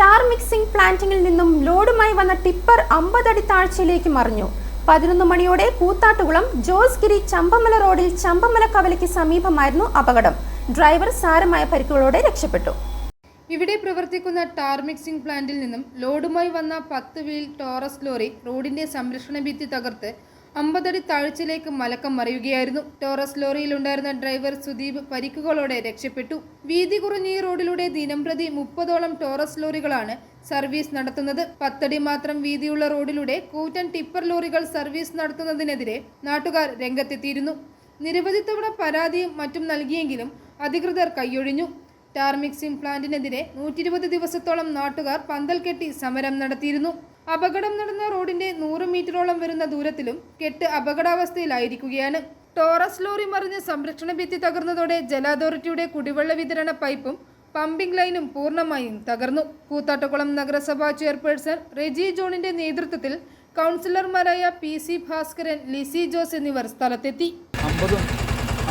Tar mixing പ്ലാന്റിൽ നിന്നും ലോഡുമായി വന്ന ടിപ്പർ 50 അടി താഴ്ചയിലേക്ക് മറിഞ്ഞു. 11 മണിയോടെ കൂത്താട്ടുകുളം ജോസ്ഗിരി ചമ്പമല റോഡിൽ ചമ്പമല കവലയ്ക്ക് സമീപമായിരുന്നു അപകടം. ഡ്രൈവർ സാരമായ പരിക്കുകളോടെ രക്ഷപ്പെട്ടു. ഇവിടെ പ്രവർത്തിക്കുന്ന ടാർ മിക്സിംഗ് പ്ലാന്റിൽ നിന്നും ലോഡുമായി വന്ന 10 വീൽ ടോറസ് ലോറി റോഡിന്റെ സംരക്ഷണ ഭിത്തി തകർത്ത് 50 അടി താഴ്ചയിലേക്ക് മലക്കം മറിയുകയായിരുന്നു. ടോറസ് ലോറിയിലുണ്ടായിരുന്ന ഡ്രൈവർ സുദീപ് പരിക്കുകളോടെ രക്ഷപ്പെട്ടു. വീതി കുറഞ്ഞ ഈ റോഡിലൂടെ ദിനംപ്രതി 30ഓളം ടോറസ് ലോറികളാണ് സർവീസ് നടത്തുന്നത്. 10 അടി മാത്രം വീതിയുള്ള റോഡിലൂടെ കൂറ്റൻ ടിപ്പർ ലോറികൾ സർവീസ് നടത്തുന്നതിനെതിരെ നാട്ടുകാർ രംഗത്തെത്തിയിരുന്നു. നിരവധി തവണ പരാതിയും മറ്റും നൽകിയെങ്കിലും അധികൃതർ കൈയൊഴിഞ്ഞു. ടാർ മിക്സിംഗ് പ്ലാന്റിനെതിരെ 120 ദിവസത്തോളം നാട്ടുകാർ പന്തൽ കെട്ടി സമരം നടത്തിയിരുന്നു. അപകടം നടന്ന റോഡിന്റെ 100 മീറ്ററോളം വരുന്ന ദൂരത്തിലും കെട്ട് അപകടാവസ്ഥയിലായിരിക്കുകയാണ്. ടോറസ് ലോറി മറിഞ്ഞ് സംരക്ഷണ ഭിത്തി തകർന്നതോടെ ജല അതോറിറ്റിയുടെ കുടിവെള്ള വിതരണ പൈപ്പും പമ്പിംഗ് ലൈനും പൂർണ്ണമായും തകർന്നു. കൂത്താട്ടുകുളം നഗരസഭാ ചെയർപേഴ്സൺ റെജി ജോണിന്റെ നേതൃത്വത്തിൽ കൗൺസിലർമാരായ PC ഭാസ്കരൻ, ലിസി ജോസ് എന്നിവർ സ്ഥലത്തെത്തി.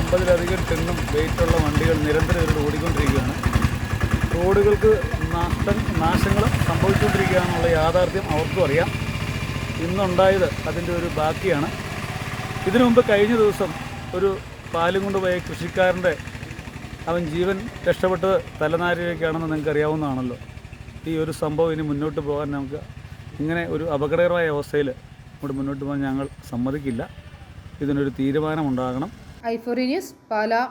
50-ലധികം ടണ്ണും വെയിറ്റുള്ള വണ്ടികൾ നിരന്തരം ഇവിടെ ഓടിക്കൊണ്ടിരിക്കുകയാണ്. റോഡുകൾക്ക് നാശങ്ങൾ സംഭവിച്ചുകൊണ്ടിരിക്കുകയാണെന്നുള്ള യാഥാർത്ഥ്യം അവർക്കും അറിയാം. ഇന്നുണ്ടായത് അതിൻ്റെ ഒരു ബാക്കിയാണ്. ഇതിനു മുമ്പ് കഴിഞ്ഞ ദിവസം ഒരു പാലും കൊണ്ടുപോയ കൃഷിക്കാരൻ്റെ അവൻ ജീവൻ രക്ഷപ്പെട്ടത് തലനാരിഴയ്ക്കാണെന്ന് നിങ്ങൾക്ക് അറിയാവുന്നതാണല്ലോ. ഈ ഒരു സംഭവം ഇനി മുന്നോട്ട് പോകാൻ നമുക്ക് ഇങ്ങനെ ഒരു അപകടകരമായ അവസ്ഥയിൽ ഇവിടെ മുന്നോട്ട് പോകാൻ ഞങ്ങൾ സമ്മതിക്കില്ല. ഇതിനൊരു തീരുമാനമുണ്ടാകണം. i4 news, Pala.